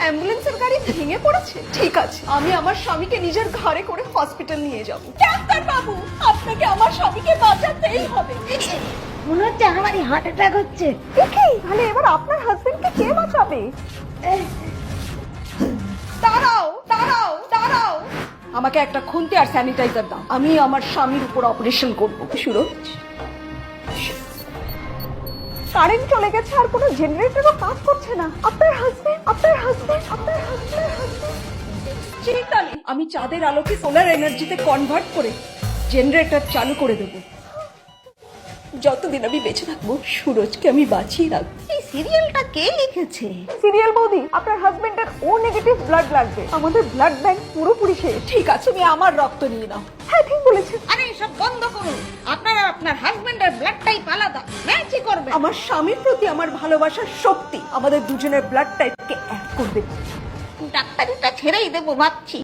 অ্যাম্বুলেন্সের গাড়ি ভেঙে পড়েছে? ঠিক আছে, আমি আমার স্বামীকে নিজের ঘরে করে হসপিটাল নিয়ে যাব। ডাক্তার বাবু, আপনাকে আমার স্বামীকে বাঁচাতেই হবে। মনে হচ্ছে আমারই হার্ট অ্যাটাক হচ্ছে। ওকে, তাহলে এবার আপনার হাজবেন্ডকে কে বাঁচাবে? দাঁড়াও দাঁড়াও দাঁড়াও, আমাকে একটা খুন্তি আর স্যানিটাইজার দাও। আমি আমার স্বামীর উপর অপারেশন করব। সুরজ, কারেন্ট চলে গেছে আর কোনো জেনারেটরও কাজ করছে না। আপনার হাজবেন্ড চিন্তা নেই, আমি চাঁদের আলোকে সোলার এনার্জিতে কনভার্ট করে জেনারেটর চালু করে দেব। যতদিন আমি বেঁচে থাকবো সুরজকে আমি বাঁচিয়ে রাখবো। এই সিরিয়ালটা কে লিখেছে? সিরিয়াল বৌদি, আপনার হাজবেন্ডের ও নেগেটিভ ব্লাড লাগবে। আমাদের ব্লাড ব্যাংক পুরোপুরি শেষ। ঠিক আছে, তুমি আমার রক্ত নিয়ে নাও। হ্যাঁ, ঠিক বলেছেন। আরে এসব বন্ধ করুন, আপনারা আপনার হাজবেন্ডের ব্লাড টাইপ আলাদা, ম্যাচই করবে। আমার স্বামীর প্রতি আমার ভালোবাসার শক্তি আমাদের দুজনের ব্লাড টাইপকে এক করে দেবে। ডাক্তারিটা ছেড়েই দেবো ভাবছি।